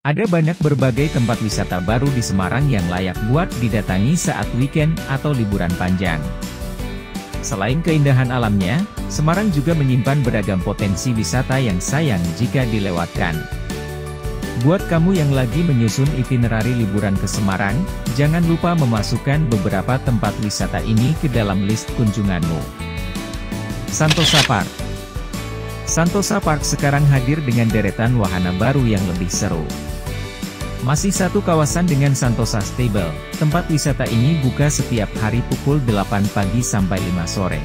Ada banyak berbagai tempat wisata baru di Semarang yang layak buat didatangi saat weekend atau liburan panjang. Selain keindahan alamnya, Semarang juga menyimpan beragam potensi wisata yang sayang jika dilewatkan. Buat kamu yang lagi menyusun itinerari liburan ke Semarang, jangan lupa memasukkan beberapa tempat wisata ini ke dalam list kunjunganmu. Santosa Park. Santosa Park sekarang hadir dengan deretan wahana baru yang lebih seru. Masih satu kawasan dengan Santosa Stable, tempat wisata ini buka setiap hari pukul 8 pagi sampai 5 sore.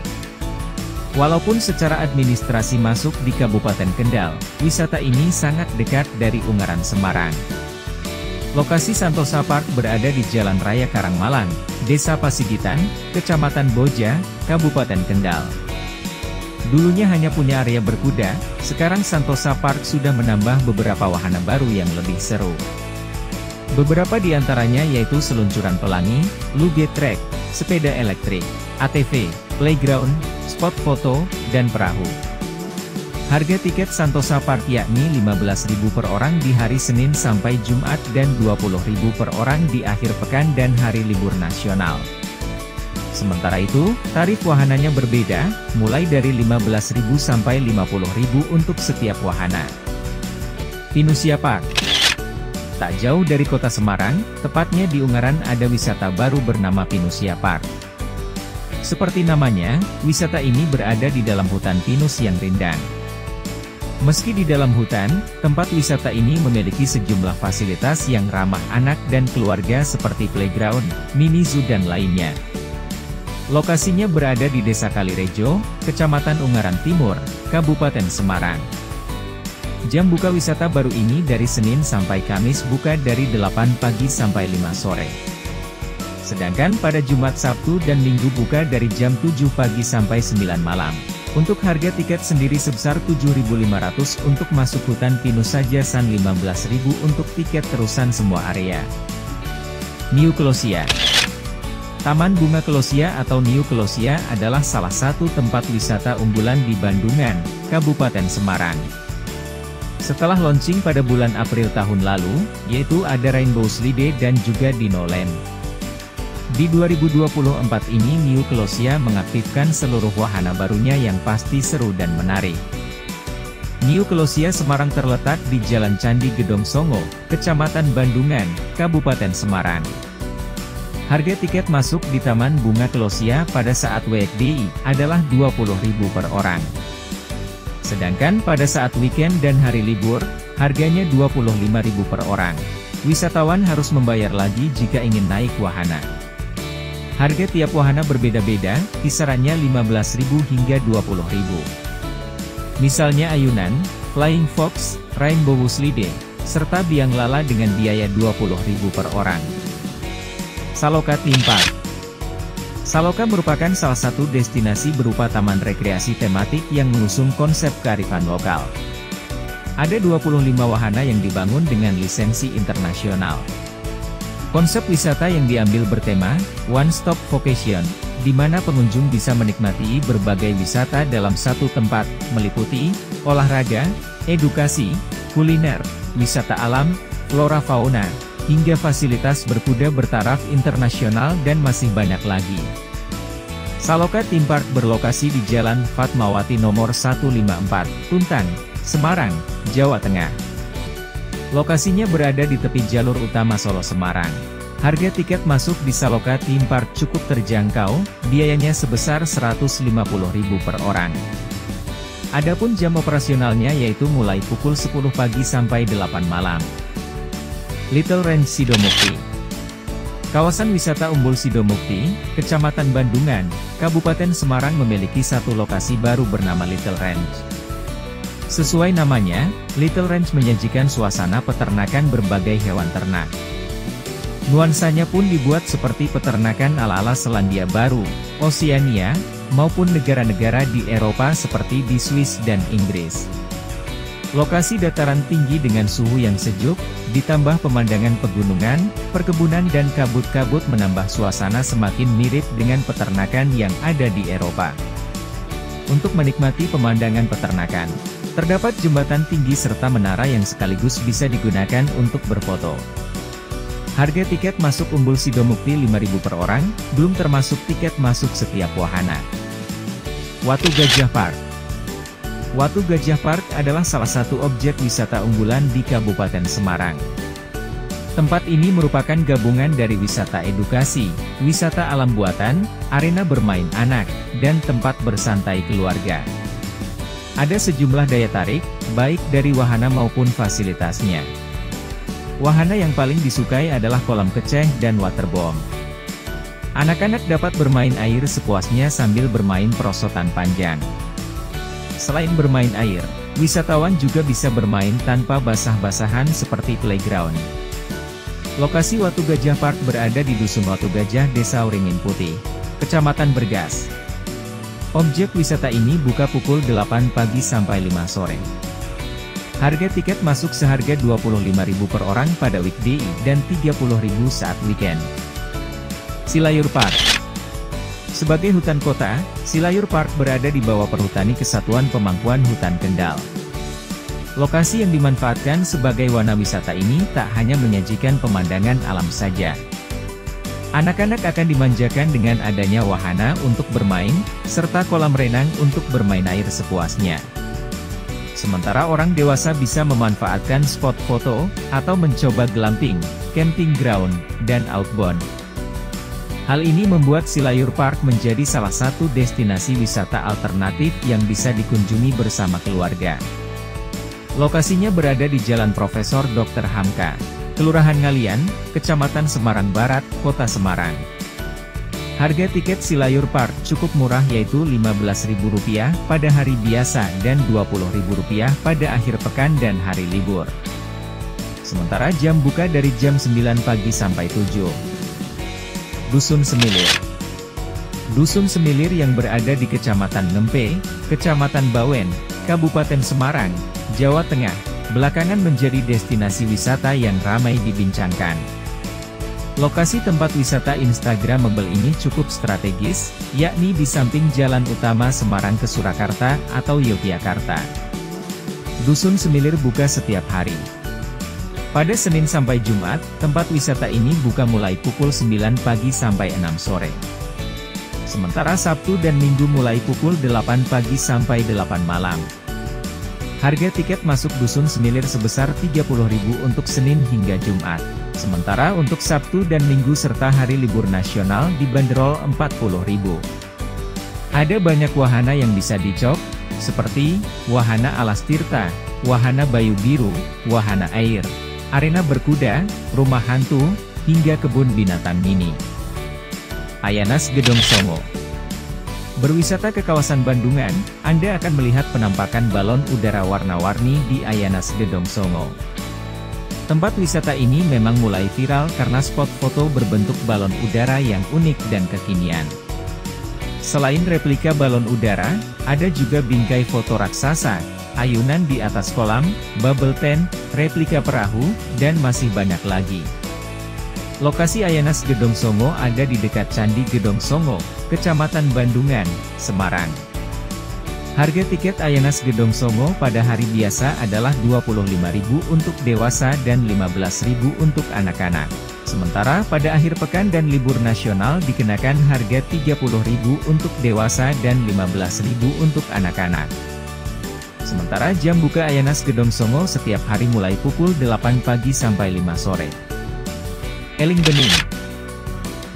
Walaupun secara administrasi masuk di Kabupaten Kendal, wisata ini sangat dekat dari Ungaran Semarang. Lokasi Santosa Park berada di Jalan Raya Karangmalang, Desa Pasigitan, Kecamatan Boja, Kabupaten Kendal. Dulunya hanya punya area berkuda, sekarang Santosa Park sudah menambah beberapa wahana baru yang lebih seru. Beberapa di antaranya yaitu seluncuran pelangi, luge track, sepeda elektrik, ATV, playground, spot foto, dan perahu. Harga tiket Santosa Park yakni Rp15.000 per orang di hari Senin sampai Jumat dan Rp20.000 per orang di akhir pekan dan hari libur nasional. Sementara itu, tarif wahananya berbeda, mulai dari Rp15.000 sampai Rp50.000 untuk setiap wahana. Pinusia Park. Tak jauh dari kota Semarang, tepatnya di Ungaran ada wisata baru bernama Pinusia Park. Seperti namanya, wisata ini berada di dalam hutan pinus yang rindang. Meski di dalam hutan, tempat wisata ini memiliki sejumlah fasilitas yang ramah anak dan keluarga seperti playground, mini zoo dan lainnya. Lokasinya berada di Desa Kalirejo, Kecamatan Ungaran Timur, Kabupaten Semarang. Jam buka wisata baru ini dari Senin sampai Kamis buka dari 8 pagi sampai 5 sore. Sedangkan pada Jumat, Sabtu dan Minggu buka dari jam 7 pagi sampai 9 malam. Untuk harga tiket sendiri sebesar Rp7.500 untuk masuk hutan pinus saja dan Rp15.000 untuk tiket terusan semua area. New Kolosia. Taman Bunga Kolosia atau New Kolosia adalah salah satu tempat wisata unggulan di Bandungan, Kabupaten Semarang. Setelah launching pada bulan April tahun lalu, yaitu ada Rainbow Slide dan juga Dino Land. Di 2024 ini New Kolosia mengaktifkan seluruh wahana barunya yang pasti seru dan menarik. New Kolosia Semarang terletak di Jalan Candi Gedong Songo, Kecamatan Bandungan, Kabupaten Semarang. Harga tiket masuk di Taman Bunga Kolosia pada saat weekday adalah Rp20.000 per orang. Sedangkan pada saat weekend dan hari libur, harganya Rp25.000 per orang. Wisatawan harus membayar lagi jika ingin naik wahana. Harga tiap wahana berbeda-beda, kisarannya Rp15.000 hingga Rp20.000. Misalnya ayunan, Flying Fox, Rainbow Slide, serta biang lala dengan biaya Rp20.000 per orang. Saloka Theme Park. Saloka merupakan salah satu destinasi berupa taman rekreasi tematik yang mengusung konsep kearifan lokal. Ada 25 wahana yang dibangun dengan lisensi internasional. Konsep wisata yang diambil bertema One Stop Vacation, di mana pengunjung bisa menikmati berbagai wisata dalam satu tempat, meliputi olahraga, edukasi, kuliner, wisata alam, flora fauna, hingga fasilitas berkuda bertaraf internasional dan masih banyak lagi. Saloka Theme Park berlokasi di Jalan Fatmawati nomor 154, Tuntang, Semarang, Jawa Tengah. Lokasinya berada di tepi jalur utama Solo Semarang. Harga tiket masuk di Saloka Theme Park cukup terjangkau, biayanya sebesar Rp150.000 per orang. Adapun jam operasionalnya yaitu mulai pukul 10 pagi sampai 8 malam. Little Ranch Sidomukti. Kawasan wisata Umbul Sidomukti, Kecamatan Bandungan, Kabupaten Semarang memiliki satu lokasi baru bernama Little Ranch. Sesuai namanya, Little Ranch menyajikan suasana peternakan berbagai hewan ternak. Nuansanya pun dibuat seperti peternakan ala-ala Selandia Baru, Oseania, maupun negara-negara di Eropa seperti di Swiss dan Inggris. Lokasi dataran tinggi dengan suhu yang sejuk, ditambah pemandangan pegunungan, perkebunan dan kabut-kabut menambah suasana semakin mirip dengan peternakan yang ada di Eropa. Untuk menikmati pemandangan peternakan, Terdapat jembatan tinggi serta menara yang sekaligus bisa digunakan untuk berfoto. Harga tiket masuk Umbul Sidomukti Rp5.000 per orang, belum termasuk tiket masuk setiap wahana. Watu Gajah Park. Watu Gajah Park adalah salah satu objek wisata unggulan di Kabupaten Semarang. Tempat ini merupakan gabungan dari wisata edukasi, wisata alam buatan, arena bermain anak, dan tempat bersantai keluarga. Ada sejumlah daya tarik, baik dari wahana maupun fasilitasnya. Wahana yang paling disukai adalah kolam keceh dan waterbomb. Anak-anak dapat bermain air sepuasnya sambil bermain perosotan panjang. Selain bermain air, wisatawan juga bisa bermain tanpa basah-basahan seperti playground. Lokasi Watu Gajah Park berada di Dusun Watu Gajah, Desa Uringin Putih, Kecamatan Bergas. Objek wisata ini buka pukul 8 pagi sampai 5 sore. Harga tiket masuk seharga Rp25.000 per orang pada weekday dan Rp30.000 saat weekend. Silayur Park. Sebagai hutan kota, Silayur Park berada di bawah Perhutani Kesatuan Pemangkuan Hutan Kendal. Lokasi yang dimanfaatkan sebagai wana wisata ini tak hanya menyajikan pemandangan alam saja. Anak-anak akan dimanjakan dengan adanya wahana untuk bermain, serta kolam renang untuk bermain air sepuasnya. Sementara orang dewasa bisa memanfaatkan spot foto, atau mencoba glamping, camping ground, dan outbound. Hal ini membuat Silayur Park menjadi salah satu destinasi wisata alternatif yang bisa dikunjungi bersama keluarga. Lokasinya berada di Jalan Profesor Dr. Hamka, Kelurahan Ngalian, Kecamatan Semarang Barat, Kota Semarang. Harga tiket Silayur Park cukup murah, yaitu Rp15.000 pada hari biasa dan Rp20.000 pada akhir pekan dan hari libur. Sementara jam buka dari jam 9 pagi sampai 7. Dusun Semilir. Dusun Semilir yang berada di Kecamatan Ngempe, Kecamatan Bawen, Kabupaten Semarang, Jawa Tengah, belakangan menjadi destinasi wisata yang ramai dibincangkan. Lokasi tempat wisata Instagramable ini cukup strategis, yakni di samping jalan utama Semarang ke Surakarta atau Yogyakarta. Dusun Semilir buka setiap hari. Pada Senin sampai Jumat, tempat wisata ini buka mulai pukul 9 pagi sampai 6 sore. Sementara Sabtu dan Minggu mulai pukul 8 pagi sampai 8 malam. Harga tiket masuk Dusun Semilir sebesar Rp30.000 untuk Senin hingga Jumat. Sementara untuk Sabtu dan Minggu serta hari libur nasional dibanderol Rp40.000. Ada banyak wahana yang bisa dicop, seperti wahana alas tirta, wahana Bayu Biru, wahana air, arena berkuda, rumah hantu, hingga kebun binatang mini. Ayanas Gedong Songo. Berwisata ke kawasan Bandungan, Anda akan melihat penampakan balon udara warna-warni di Ayanas Gedong Songo. Tempat wisata ini memang mulai viral karena spot foto berbentuk balon udara yang unik dan kekinian. Selain replika balon udara, ada juga bingkai foto raksasa, ayunan di atas kolam, bubble tent, replika perahu, dan masih banyak lagi. Lokasi Ayanas Gedong Songo ada di dekat Candi Gedong Songo, Kecamatan Bandungan, Semarang. Harga tiket Ayanas Gedong Songo pada hari biasa adalah Rp25.000 untuk dewasa dan Rp15.000 untuk anak-anak. Sementara pada akhir pekan dan libur nasional dikenakan harga Rp30.000 untuk dewasa dan Rp15.000 untuk anak-anak. Sementara jam buka Ayanas Gedong Songo setiap hari mulai pukul 8 pagi sampai 5 sore. Eling Bening.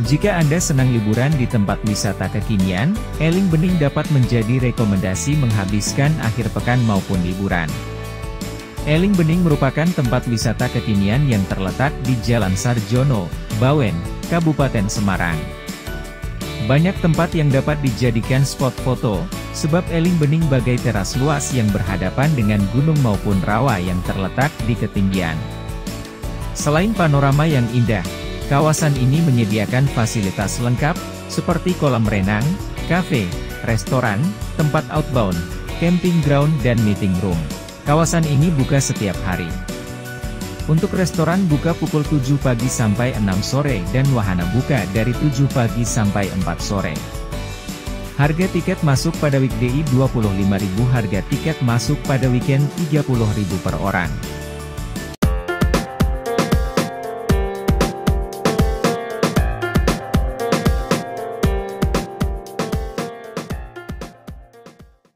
Jika Anda senang liburan di tempat wisata kekinian, Eling Bening dapat menjadi rekomendasi menghabiskan akhir pekan maupun liburan. Eling Bening merupakan tempat wisata kekinian yang terletak di Jalan Sarjono, Bawen, Kabupaten Semarang. Banyak tempat yang dapat dijadikan spot foto, sebab Eling Bening bagai teras luas yang berhadapan dengan gunung maupun rawa yang terletak di ketinggian. Selain panorama yang indah, kawasan ini menyediakan fasilitas lengkap, seperti kolam renang, kafe, restoran, tempat outbound, camping ground dan meeting room. Kawasan ini buka setiap hari. Untuk restoran buka pukul 7 pagi sampai 6 sore dan wahana buka dari 7 pagi sampai 4 sore. Harga tiket masuk pada weekday Rp25.000, harga tiket masuk pada weekend Rp30.000 per orang.